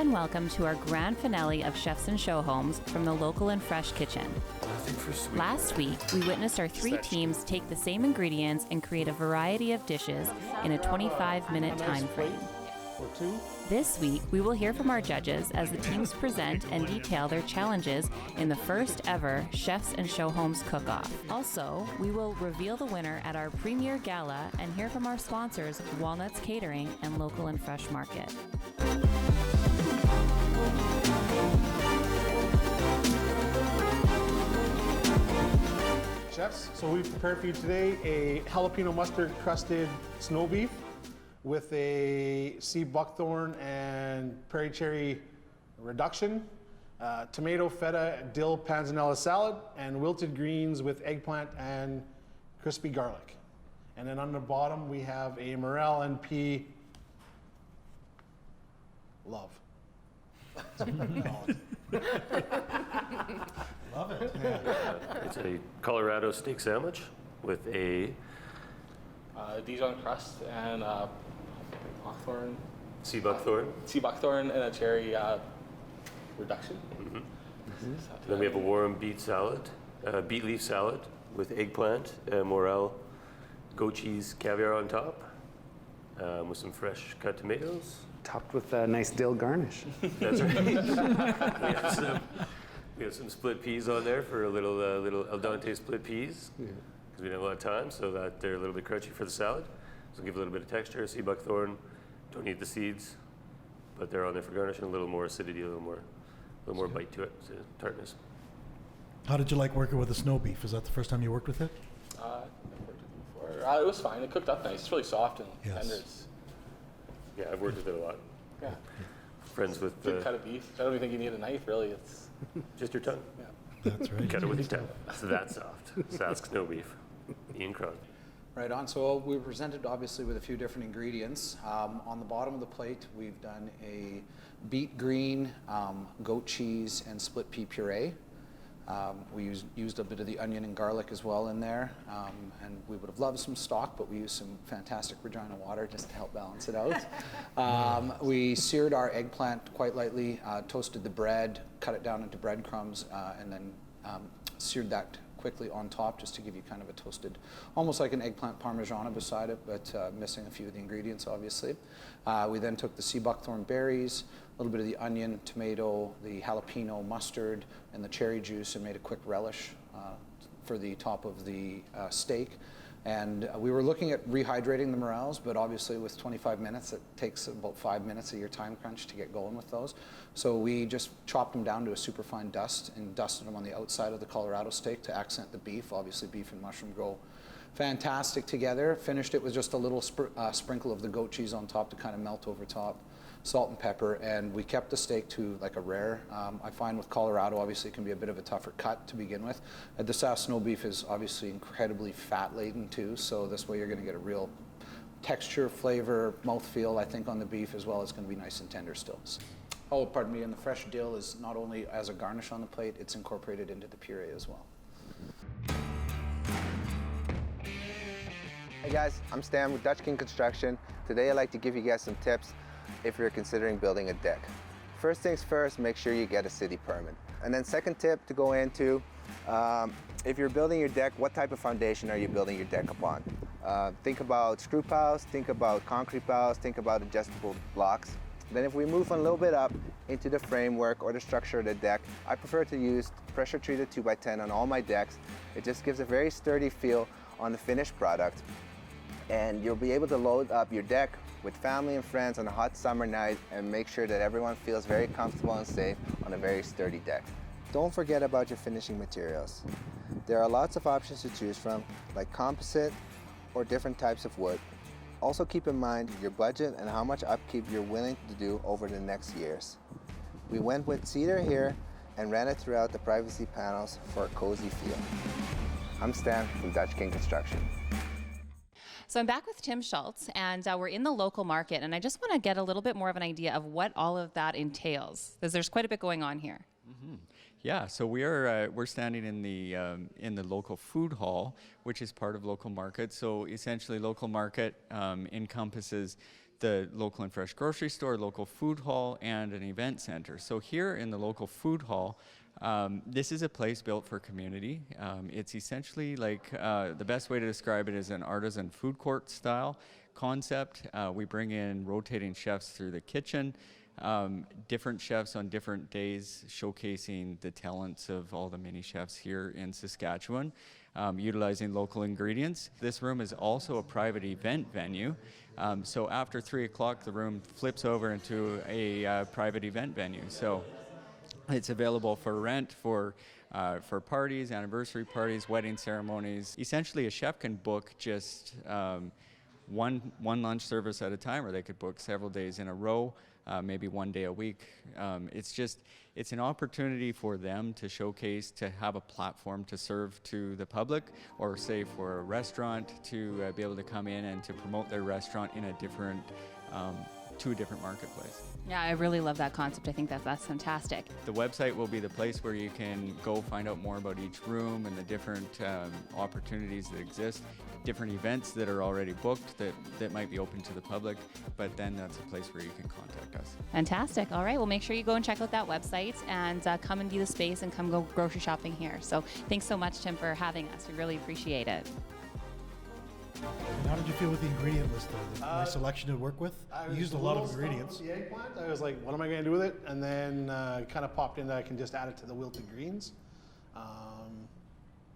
and welcome to our grand finale of Chefs and Showhomes from the local and fresh kitchen. Last week, we witnessed our three teams take the same ingredients and create a variety of dishes in a 25-minute time frame. This week, we will hear from our judges as the teams present and detail their challenges in the first ever Chefs and Showhomes cook-off. Also, we will reveal the winner at our premiere gala and hear from our sponsors, Walnuts Catering and Local and Fresh Market. Chefs, so we've prepared for you today a jalapeno mustard crusted snow beef with a sea buckthorn and Prairie cherry reduction, tomato, feta, dill panzanella salad, and wilted greens with eggplant and crispy garlic. And then on the bottom we have a morel and pea love. Love it. Yeah. It's a Colorado steak sandwich with a Dijon crust and buckthorn. sea buckthorn. Sea buckthorn and a cherry reduction. Then we have a warm beet salad, beet leaf salad with eggplant, morel, goat cheese, caviar on top, with some fresh cut tomatoes. Topped with a nice dill garnish. That's right. we have some split peas on there for a little al dente split peas, because we don't have a lot of time, so that they're a little bit crunchy for the salad. So give a little bit of texture. Sea buckthorn, don't eat the seeds, but they're on there for garnish and a little more acidity, a little more bite to it, so tartness. How did you like working with the snow beef? Is that the first time you worked with it? I've worked with it before. It was fine. It cooked up nice. It's really soft and tender. Yeah, I've worked with it a lot. Yeah. Friends with Good cut of beef. I don't even think you need a knife, really. It's just your tongue. Yeah. That's right. Cut it with your tongue. It's that soft. So that's snow beef. Ian Crosby. Right on. So we were presented obviously with a few different ingredients. On the bottom of the plate, we've done a beet green, goat cheese, and split pea puree. We used a bit of the onion and garlic as well in there, and we would have loved some stock, but we used some fantastic Regina water just to help balance it out. We seared our eggplant quite lightly, toasted the bread, cut it down into breadcrumbs, and then seared that quickly on top just to give you kind of a toasted, almost like an eggplant parmigiana beside it, but missing a few of the ingredients obviously. We then took the sea buckthorn berries, a little bit of the onion, tomato, the jalapeno mustard, and the cherry juice, and made a quick relish for the top of the steak. And we were looking at rehydrating the morels, but obviously with 25 minutes, it takes about 5 minutes of your time crunch to get going with those. So we just chopped them down to a super fine dust and dusted them on the outside of the Colorado steak to accent the beef. Obviously beef and mushroom go fantastic together. Finished it with just a little sprinkle of the goat cheese on top to kind of melt over top. Salt and pepper, and we kept the steak to like a rare. I find with Colorado, obviously it can be a bit of a tougher cut to begin with. The South snow beef is obviously incredibly fat laden too, so this way you're going to get a real texture, flavor, mouthfeel, I think, on the beef, as well as going to be nice and tender still. Oh, pardon me, and the fresh dill is not only as a garnish on the plate, it's incorporated into the puree as well. Hey guys, I'm Stan with Dutch King Construction. Today I'd like to give you guys some tips if you're considering building a deck. First things first, make sure you get a city permit. And then second tip to go into, if you're building your deck, what type of foundation are you building your deck upon? Think about screw piles, think about concrete piles, think about adjustable blocks. Then if we move a little bit up into the framework or the structure of the deck, I prefer to use pressure treated 2x10 on all my decks. It just gives a very sturdy feel on the finished product. And you'll be able to load up your deck with family and friends on a hot summer night and make sure that everyone feels very comfortable and safe on a very sturdy deck. Don't forget about your finishing materials. There are lots of options to choose from, like composite or different types of wood. Also keep in mind your budget and how much upkeep you're willing to do over the next years. We went with cedar here and ran it throughout the privacy panels for a cozy feel. I'm Stan from Dutch King Construction. So I'm back with Tim Schultz, and we're in the local market, and I just want to get a little bit more of an idea of what all of that entails, because there's quite a bit going on here. Mm-hmm. Yeah, so we're standing in the local food hall, which is part of local market. So essentially, local market encompasses the local and fresh grocery store, local food hall, and an event center. So here in the local food hall, this is a place built for community. It's essentially like, the best way to describe it is an artisan food court style concept. We bring in rotating chefs through the kitchen, different chefs on different days, showcasing the talents of all the mini chefs here in Saskatchewan, utilizing local ingredients. This room is also a private event venue. So after 3 o'clock, the room flips over into a private event venue. So it's available for rent for parties, anniversary parties, wedding ceremonies. Essentially, a chef can book just one lunch service at a time, or they could book several days in a row, maybe one day a week. It's an opportunity for them to showcase, to have a platform to serve to the public, or say for a restaurant to be able to come in and to promote their restaurant in a different, to a different marketplace. Yeah, I really love that concept. I think that's fantastic. The website will be the place where you can go find out more about each room and the different opportunities that exist, different events that are already booked that might be open to the public, but then that's a place where you can contact us. Fantastic. All right, well, make sure you go and check out that website and come and view the space and come go grocery shopping here. So thanks so much, Tim, for having us. We really appreciate it. And how did you feel with the ingredient list, though? The nice selection to work with? You used a lot of ingredients. The eggplant, I was like, what am I going to do with it? And then kind of popped in that I can just add it to the wilted greens.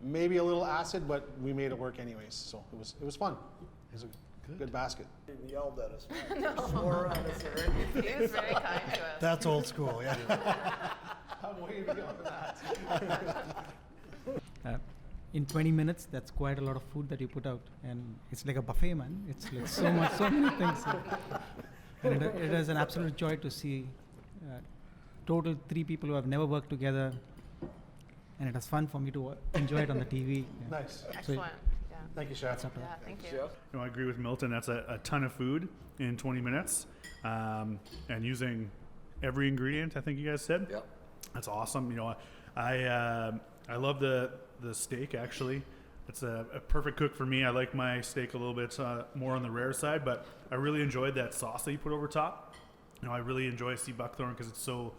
Maybe a little acid, but we made it work anyways. So it was fun. It was a good basket. He yelled at us. No. Swore at us already. He was very kind to us. That's old school, yeah. I'm way beyond that. In 20 minutes, that's quite a lot of food that you put out, and it's like a buffet, man. It's like so many things. And it is an absolute joy to see total 3 people who have never worked together, and it was fun for me to enjoy it on the TV. Yeah. Nice. Excellent. Yeah. Thank you, Chef. Yeah, thank you. No, I agree with Milton. That's a ton of food in 20 minutes, and using every ingredient. I think you guys said. Yep. That's awesome. You know, I love the steak, actually. It's a perfect cook for me. I like my steak a little bit more on the rare side, but I really enjoyed that sauce that you put over top. You know, I really enjoy sea buckthorn because it's so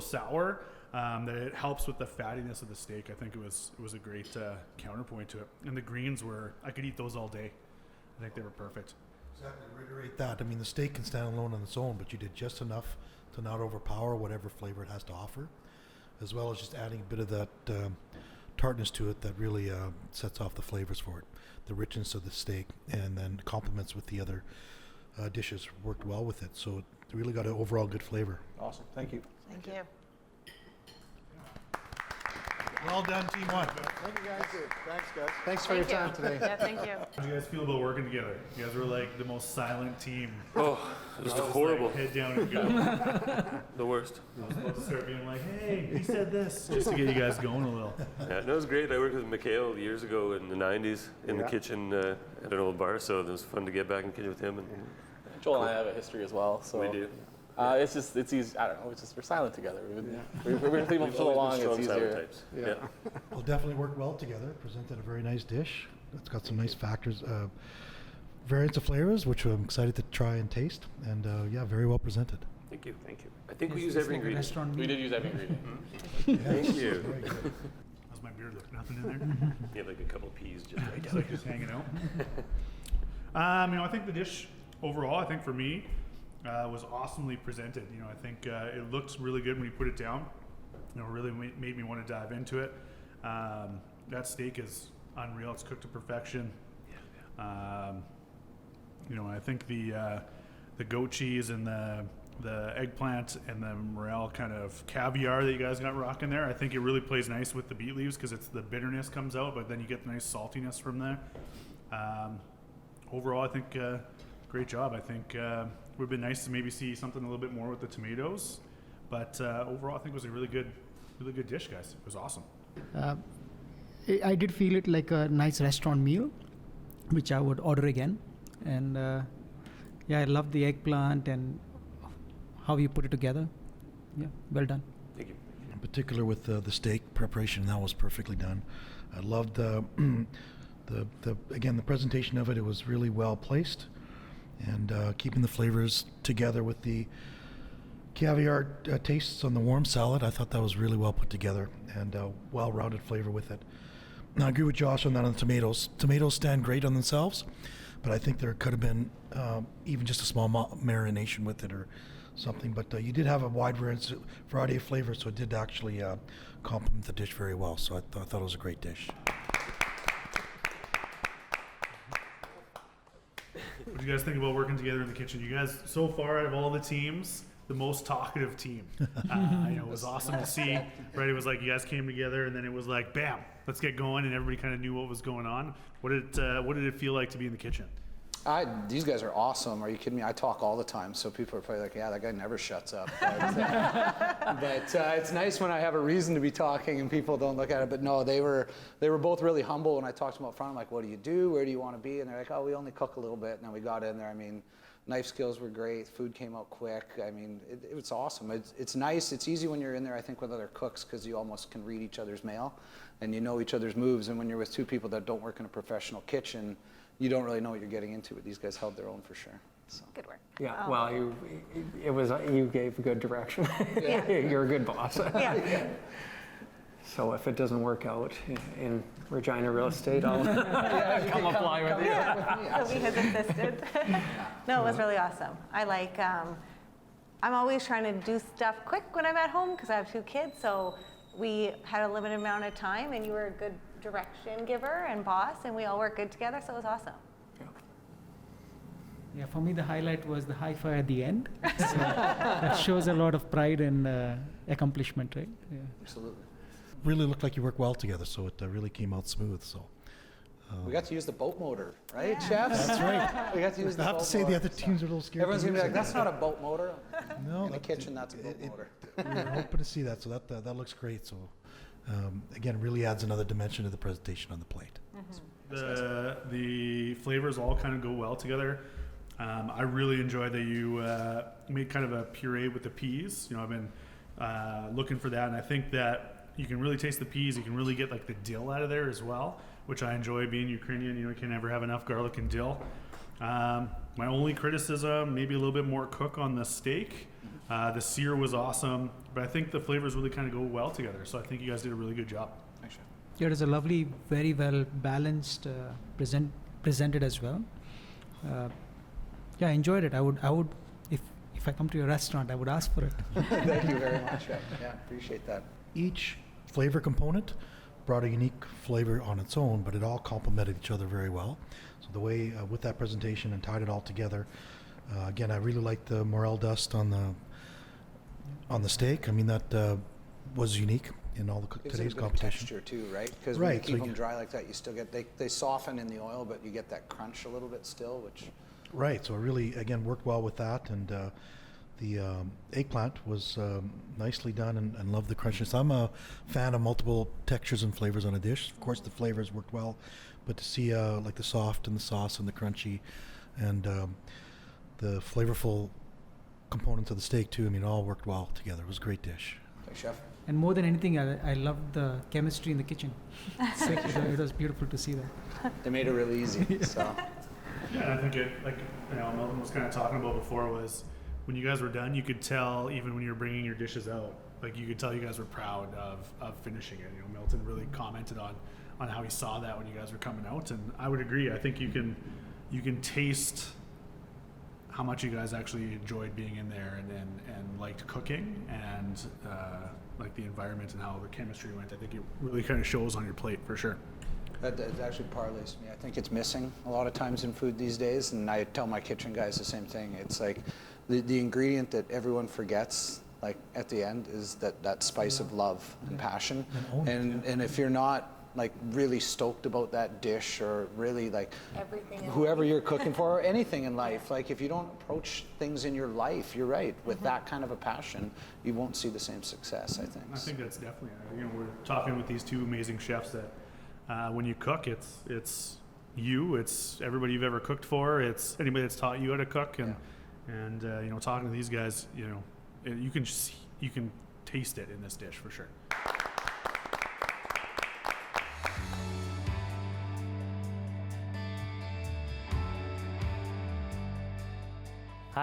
sour that it helps with the fattiness of the steak. I think it was a great counterpoint to it. And the greens I could eat those all day. I think they were perfect. Exactly, reiterate that. I mean, the steak can stand alone on its own, but you did just enough to not overpower whatever flavor it has to offer, as well as just adding a bit of that tartness to it that really sets off the flavors for it. The richness of the steak, and then complements with the other dishes worked well with it. So it really got an overall good flavor. Awesome. Thank you. Thank you. Well done, Team One. Thank you, guys. Thanks, guys. Thanks for Thank your you. time today. Yeah, thank you. How do you guys feel about working together? You guys were like the most silent team. Oh, it was horrible. Like, head down and go. The worst. I was about to start being like, hey, he said this, just to get you guys going a little. Yeah, no, it was great. I worked with Mikhail years ago in the 90s in the kitchen at an old bar, so it was fun to get back in the kitchen with him. And Joel and I have a history as well, so we do. it's easy. I don't know. We're silent together. We've been people for so long. It's Strong silent easier. types. Yeah. Well, definitely worked well together. Presented a very nice dish. It's got some nice factors, variants of flavors, which I'm excited to try and taste. And yeah, very well presented. Thank you. Thank you. I think we use It's every like a ingredient. restaurant We meal. did use every ingredient. Thank you. Very good. How's my beard look? Nothing in there? You have like a couple peas just right It's down. like just hanging out. You know, I think the dish overall, I think for me, was awesomely presented. You know, I think it looked really good when you put it down. You know, really made me want to dive into it. That steak is unreal. It's cooked to perfection. You know, I think the goat cheese and the eggplant and the morel kind of caviar that you guys got rocking there, I think it really plays nice with the beet leaves because it's the bitterness comes out, but then you get the nice saltiness from there. Overall, I think great job. I think it would have been nice to maybe see something a little bit more with the tomatoes, but overall, I think it was a really good dish, guys. It was awesome. I did feel it like a nice restaurant meal, which I would order again. And yeah, I love the eggplant and how you put it together. Yeah, well done. Thank you. In particular with the steak preparation, that was perfectly done. I loved the again, the presentation of it. It was really well placed. and keeping the flavors together with the caviar tastes on the warm salad. I thought that was really well put together and well-rounded flavor with it. Now, I agree with Josh on that on the tomatoes. Tomatoes stand great on themselves, but I think there could have been even just a small marination with it or something. But you did have a wide variety of flavors, so it did actually complement the dish very well. So I thought it was a great dish. What do you guys think about working together in the kitchen? You guys, so far out of all the teams, the most talkative team. It was awesome to see. Right, it was like you guys came together, and then it was like, bam, let's get going, and everybody kind of knew what was going on. What did it feel like to be in the kitchen? These guys are awesome. Are you kidding me? I talk all the time, so people are probably like, yeah, that guy never shuts up. But it's nice when I have a reason to be talking and people don't look at it. But no, they were both really humble when I talked to them up front. I'm like, what do you do? Where do you want to be? And they're like, oh, we only cook a little bit. And then we got in there. I mean, knife skills were great. Food came out quick. I mean, it was awesome. It's nice. It's easy when you're in there, I think, with other cooks because you almost can read each other's mail and you know each other's moves. And when you're with two people that don't work in a professional kitchen, you don't really know what you're getting into, but these guys held their own for sure. So. Good work. Yeah, well, you gave good direction. You're a good boss. Yeah. So if it doesn't work out in Regina real estate, I'll come apply with you. So we have assisted. No, it was really awesome. I like, I'm always trying to do stuff quick when I'm at home because I have 2 kids, so we had a limited amount of time and you were a good direction giver and boss, and we all work good together, so it was awesome. Yeah, for me the highlight was the high five at the end. So that shows a lot of pride and accomplishment, right? Yeah. Absolutely. Really looked like you worked well together, so it really came out smooth. So we got to use the boat motor, right, Yeah. chefs? that's right. We got to use the I have boat to say motor, the other so teams are a little scared. everyone's to gonna be use like, it. that's not a boat motor. No, In the kitchen, that's a boat motor. We were hoping to see that, so that looks great. So again, really adds another dimension to the presentation on the plate. Mm-hmm. The flavors all kind of go well together. I really enjoyed that you made kind of a puree with the peas. I've been looking for that, and I think that you can really taste the peas. You can really get like the dill out of there as well, which I enjoy. Being Ukrainian, you can never have enough garlic and dill. My only criticism, maybe a little bit more cook on the steak. The sear was awesome, but I think the flavors really kind of go well together. So I think you guys did a really good job. Thanks, Chef. Yeah, it is a lovely, very well balanced, presented as well. Yeah, I enjoyed it. I would, if I come to your restaurant, I would ask for it. Thank you very much, Chef. Yeah, appreciate that. Each flavor component brought a unique flavor on its own, but it all complemented each other very well. So the way with that presentation and tied it all together, again, I really liked the morel dust on the steak. I mean, that was unique in all the today's competition. Texture too, right? Because when you keep them dry like that, you still get they soften in the oil, but you get that crunch a little bit still, which. Right. So it really, again, worked well with that, and the eggplant was nicely done, and loved the crunchiness. I'm a fan of multiple textures and flavors on a dish. Of course, the flavors worked well, but to see like the soft and the sauce and the crunchy, and the flavorful components of the steak too. I mean, it all worked well together. It was a great dish. Thanks, Chef. And more than anything, I loved the chemistry in the kitchen. So it was beautiful to see that. They made it really easy. So. Yeah, and I think Milton was kind of talking about before was when you guys were done, you could tell even when you were bringing your dishes out, like you could tell you guys were proud of finishing it. Milton really commented on how he saw that when you guys were coming out, and I would agree. I think you can taste how much you guys actually enjoyed being in there and liked cooking and like the environment and how the chemistry went. I think it really kind of shows on your plate for sure. That actually parlays me. I think it's missing a lot of times in food these days, and I tell my kitchen guys the same thing. It's like the ingredient that everyone forgets, like at the end, is that spice of love and passion. And if you're not like really stoked about that dish or really like whoever you're cooking for or anything in life, like if you don't approach things in your life, you're right, with that kind of a passion, you won't see the same success, I think. I think that's definitely, we're talking with these two amazing chefs that when you cook, it's you, it's everybody you've ever cooked for, it's anybody that's taught you how to cook, and talking to these guys, you can taste it in this dish for sure.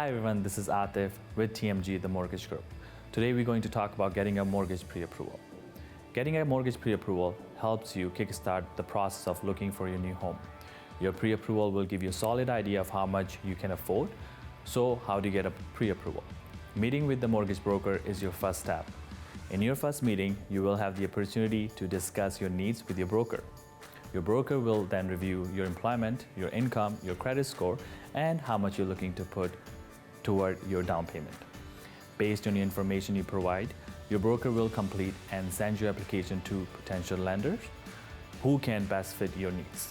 Hi everyone, this is Atif with TMG, the mortgage group. Today we're going to talk about getting a mortgage pre-approval. Getting a mortgage pre-approval helps you kickstart the process of looking for your new home. Your pre-approval will give you a solid idea of how much you can afford. So how do you get a pre-approval? Meeting with the mortgage broker is your first step. In your first meeting, you will have the opportunity to discuss your needs with your broker. Your broker will then review your employment, your income, your credit score, and how much you're looking to put toward your down payment. Based on the information you provide, your broker will complete and send your application to potential lenders who can best fit your needs.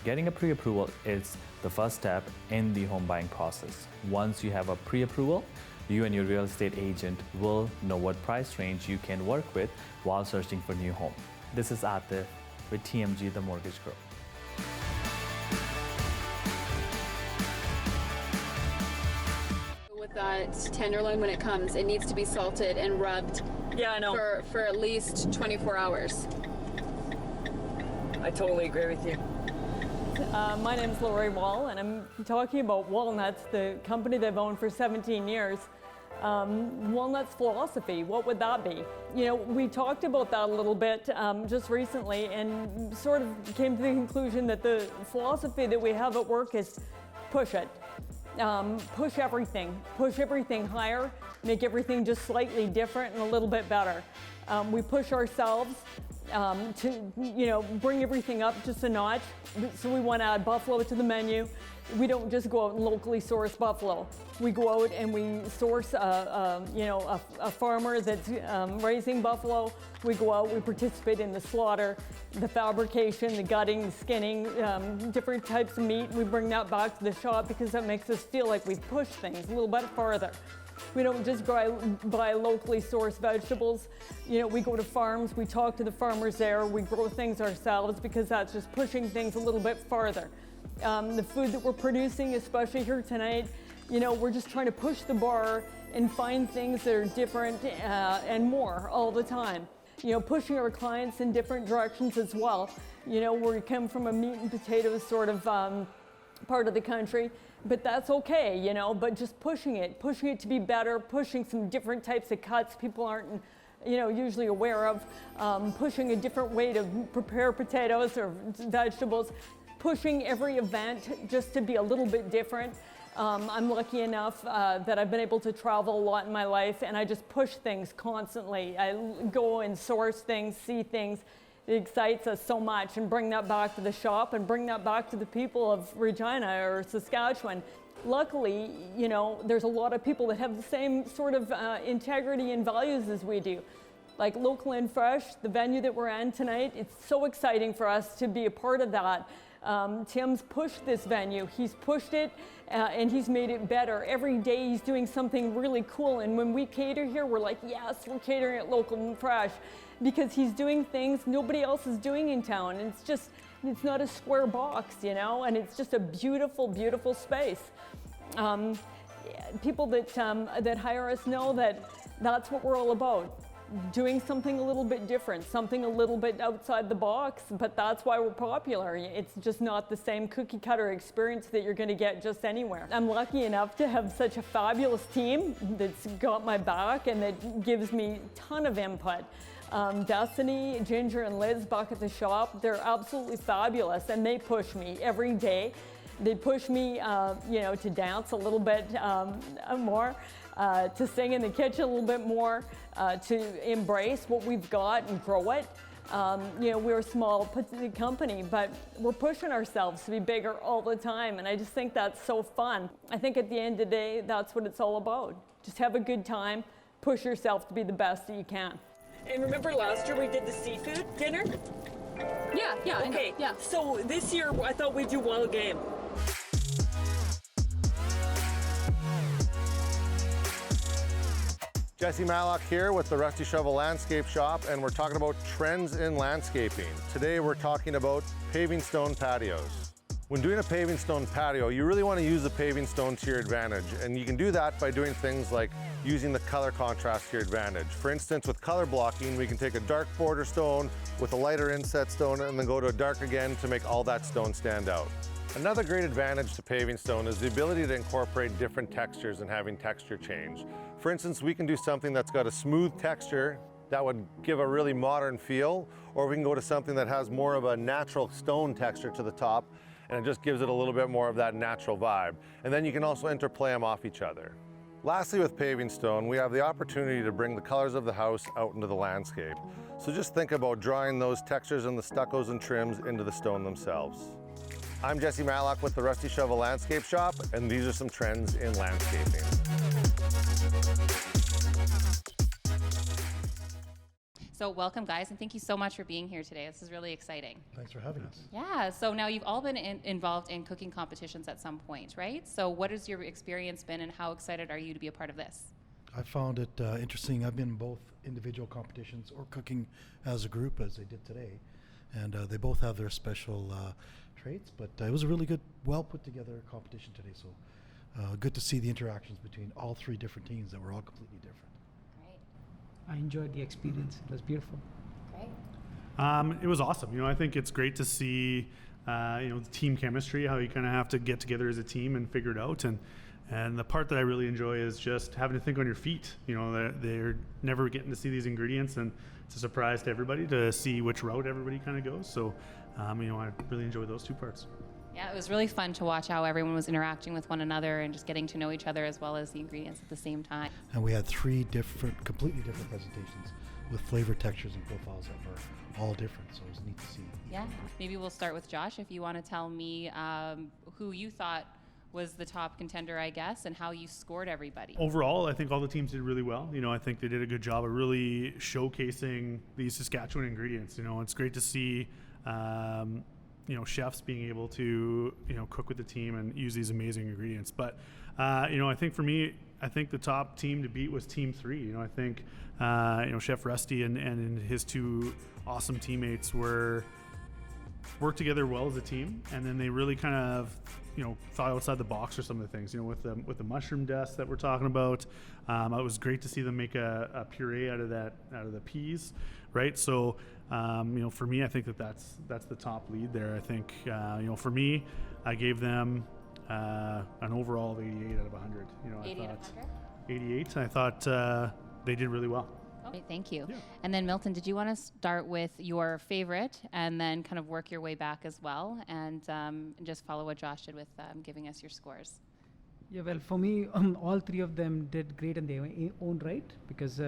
Getting a pre-approval is the first step in the home buying process. Once you have a pre-approval, you and your real estate agent will know what price range you can work with while searching for a new home. This is Atif with TMG, the mortgage group. With that tenderloin, when it comes, it needs to be salted and rubbed. Yeah, I know. For at least 24 hours. I totally agree with you. My name is Lori Wall, and I'm talking about Walnuts, the company they've owned for 17 years. Walnuts philosophy, what would that be? You know, we talked about that a little bit just recently and sort of came to the conclusion that the philosophy that we have at work is push it. Push everything higher, make everything just slightly different and a little bit better. We push ourselves to, you know, bring everything up just a notch. So we want to add buffalo to the menu. We don't just go out and locally source buffalo. We go out and we source, a farmer that's raising buffalo. We go out, we participate in the slaughter, the fabrication, the gutting, the skinning, different types of meat. We bring that back to the shop because that makes us feel like we've pushed things a little bit farther. We don't just buy locally sourced vegetables. You know, we go to farms, we talk to the farmers there, we grow things ourselves because that's just pushing things a little bit farther. The food that we're producing, especially here tonight, you know, we're just trying to push the bar and find things that are different and more all the time. You know, pushing our clients in different directions as well. You know, we come from a meat and potatoes sort of part of the country, but that's okay, you know, but just pushing it to be better, pushing some different types of cuts people aren't, you know, usually aware of, pushing a different way to prepare potatoes or vegetables, pushing every event just to be a little bit different. I'm lucky enough that I've been able to travel a lot in my life, and I just push things constantly. I go and source things, see things. It excites us so much, and bring that back to the shop and bring that back to the people of Regina or Saskatchewan. Luckily, you know, there's a lot of people that have the same sort of integrity and values as we do. Like Local and Fresh, the venue that we're in tonight, it's so exciting for us to be a part of that. Tim's pushed this venue. He's pushed it and he's made it better. Every day he's doing something really cool, and when we cater here, we're like, yes, we're catering at Local and Fresh, because he's doing things nobody else is doing in town. And it's not a square box, you know, and it's just a beautiful, beautiful space. People that hire us know that that's what we're all about. Doing something a little bit different, something a little bit outside the box, but that's why we're popular. It's just not the same cookie cutter experience that you're going to get just anywhere. I'm lucky enough to have such a fabulous team that's got my back and that gives me a ton of input. Destiny, Ginger, and Liz back at the shop, they're absolutely fabulous, and they push me every day. They push me, to dance a little bit more, to sing in the kitchen a little bit more, to embrace what we've got and grow it. We're a small company, but we're pushing ourselves to be bigger all the time, and I just think that's so fun. I think at the end of the day, that's what it's all about. Just have a good time, push yourself to be the best that you can. And remember last year we did the seafood dinner? Yeah. Okay, yeah. So this year I thought we'd do wild game. Jesse Mallock here with the Rusty Shovel Landscape Shop, and we're talking about trends in landscaping. Today we're talking about paving stone patios. When doing a paving stone patio, you really want to use the paving stone to your advantage, and you can do that by doing things like using the color contrast to your advantage. For instance, with color blocking, we can take a dark border stone with a lighter inset stone and then go to a dark again to make all that stone stand out. Another great advantage to Paving Stone is the ability to incorporate different textures and having texture change. For instance, we can do something that's got a smooth texture that would give a really modern feel, or we can go to something that has more of a natural stone texture to the top, and it just gives it a little bit more of that natural vibe. And then you can also interplay them off each other. Lastly, with Paving Stone, we have the opportunity to bring the colors of the house out into the landscape. So just think about drawing those textures and the stuccos and trims into the stone themselves. I'm Jesse Matlock with the Rusty Shovel Landscape Shop, and these are some trends in landscaping. So welcome, guys, and thank you so much for being here today. This is really exciting. Thanks for having us. Yeah, so now you've all been involved in cooking competitions at some point, right? So what has your experience been, and how excited are you to be a part of this? I found it interesting. I've been in both individual competitions or cooking as a group, as they did today, and they both have their special traits, but it was a really good, well put together competition today, so good to see the interactions between all three different teams that were all completely different. I enjoyed the experience. It was beautiful. Great. It was awesome. You know, I think it's great to see, the team chemistry, how you kind of have to get together as a team and figure it out. And the part that I really enjoy is just having to think on your feet. You know, they're never getting to see these ingredients, and it's a surprise to everybody to see which route everybody kind of goes. So, I really enjoy those two parts. Yeah, it was really fun to watch how everyone was interacting with one another and just getting to know each other as well as the ingredients at the same time. And we had three completely different presentations with flavor, textures, and profiles that were all different, so it was neat to see. Yeah, maybe we'll start with Josh, if you want to tell me who you thought was the top contender, I guess, and how you scored everybody. Overall, I think all the teams did really well. You know, I think they did a good job of really showcasing these Saskatchewan ingredients. You know, it's great to see chefs being able to, cook with the team and use these amazing ingredients. But, I think for me, I think the top team to beat was Team 3. You know, I think, Chef Rusty and his two awesome teammates worked together well as a team, and then they really kind of, thought outside the box for some of the things, with the mushroom dust that we're talking about. It was great to see them make a puree out of the peas, right? So, for me, I think that's the top lead there. I think, for me, I gave them an overall of 88 out of 100. 88 out of 100? 88. I thought they did really well. Okay, thank you. Yeah. And then Milton, did you want to start with your favorite and then kind of work your way back as well, and just follow what Josh did with giving us your scores? Yeah, well, for me, all three of them did great in their own right, because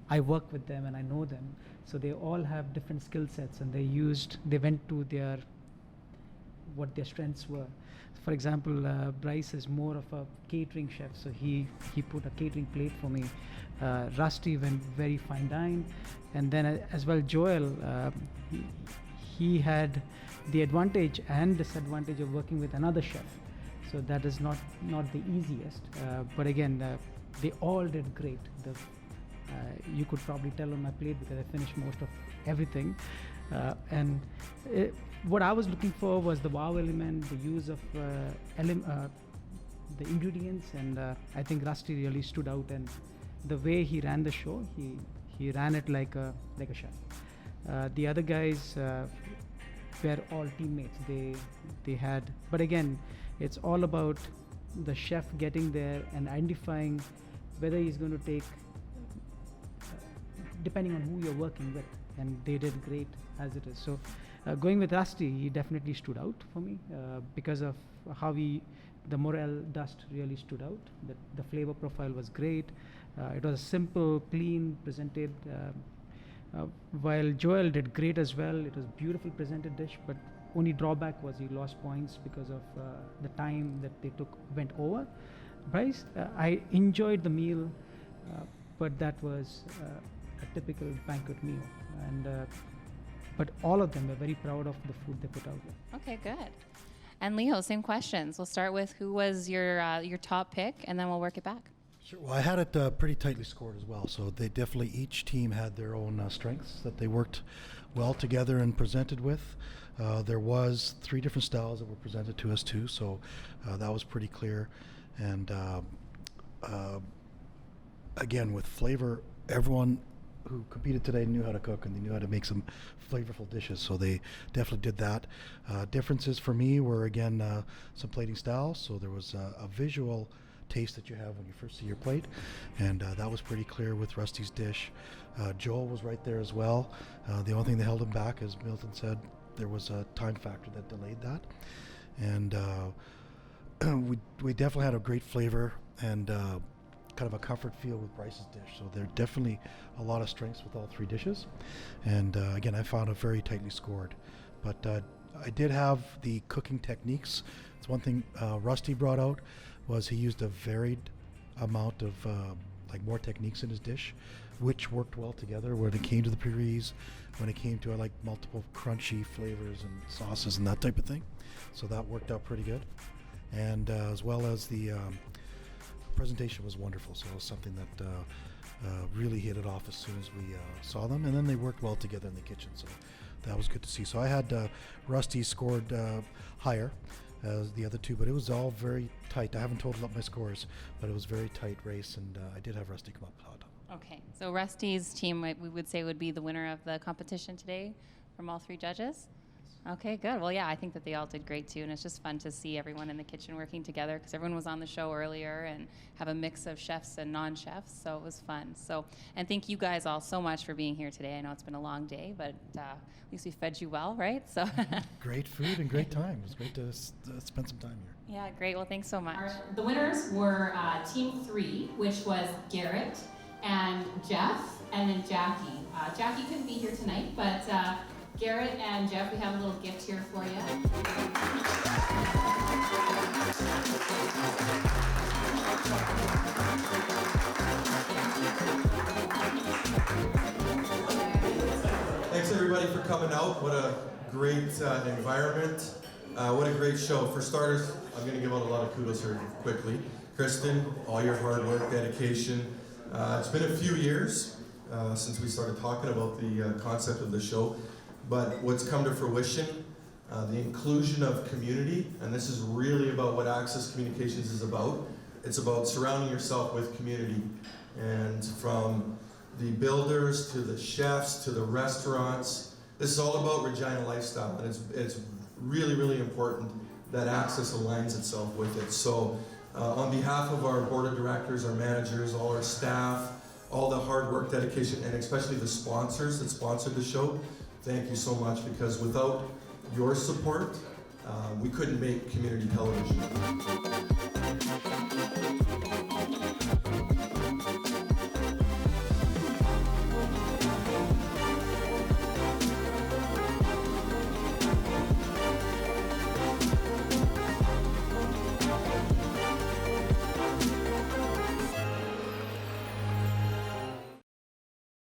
I work with them and I know them. So they all have different skill sets, and they went to what their strengths were. For example, Bryce is more of a catering chef, so he put a catering plate for me. Rusty went very fine dine, and then as well Joel, he had the advantage and disadvantage of working with another chef, so that is not the easiest. But again, they all did great. You could probably tell on my plate because I finished most of everything. What I was looking for was the wow element, the use of the ingredients, and I think Rusty really stood out. And the way he ran the show, he ran it like a chef. The other guys were all teammates. They had, but again, it's all about the chef getting there and identifying whether he's going to take, depending on who you're working with, and they did great as it is. So going with Rusty, he definitely stood out for me because of how the morel dust really stood out. The flavor profile was great. It was simple, clean, presented. While Joel did great as well, it was beautiful presented dish, but only drawback was he lost points because of the time that they went over. Bryce, I enjoyed the meal, but that was a typical banquet meal, and but all of them were very proud of the food they put out there. Okay, good. And Leo, same questions. We'll start with who was your top pick, and then we'll work it back. Sure. Well, I had it pretty tightly scored as well. So they definitely, each team had their own strengths that they worked well together and presented with. There was 3 different styles that were presented to us too, so that was pretty clear. And again, with flavor, everyone who competed today knew how to cook, and they knew how to make some flavorful dishes, so they definitely did that. Differences for me were, again, some plating styles. So there was a visual taste that you have when you first see your plate, and that was pretty clear with Rusty's dish. Joel was right there as well. The only thing that held him back, as Milton said, there was a time factor that delayed that. And we definitely had a great flavor and kind of a comfort feel with Bryce's dish. So there are definitely a lot of strengths with all three dishes. And again, I found it very tightly scored. But I did have the cooking techniques. It's one thing Rusty brought out was he used a varied amount of like more techniques in his dish, which worked well together when it came to the purees, when it came to like multiple crunchy flavors and sauces and that type of thing. So that worked out pretty good. And as well as the presentation was wonderful. So it was something that really hit it off as soon as we saw them. And then they worked well together in the kitchen. So that was good to see. So I had Rusty scored higher as the other two, but it was all very tight. I haven't totaled up my scores, but it was very tight race, and I did have Rusty come up hot. Okay, so Rusty's team, we would say, would be the winner of the competition today from all three judges? Okay, good. Well, yeah, I think that they all did great too, and it's just fun to see everyone in the kitchen working together because everyone was on the show earlier and have a mix of chefs and non-chefs, so it was fun. So, and thank you guys all so much for being here today. I know it's been a long day, but at least we fed you well, right? So Great food and great time. It was great to spend some time here. yeah, great. Well, thanks so much. The winners were Team 3, which was Garrett and Jeff, and then Jackie. Jackie couldn't be here tonight, but Garrett and Jeff, we have a little gift here for you. Thanks everybody for coming out. What a great environment. What a great show. For starters, I'm going to give out a lot of kudos here quickly. Kristen, all your hard work, dedication. It's been a few years since we started talking about the concept of the show, but what's come to fruition, the inclusion of community, and this is really about what Access Communications is about. It's about surrounding yourself with community, and from the builders to the chefs to the restaurants, this is all about Regina lifestyle, and it's really, really important that Access aligns itself with it. So on behalf of our board of directors, our managers, all our staff, all the hard work, dedication, and especially the sponsors that sponsored the show, thank you so much, because without your support, we couldn't make community television.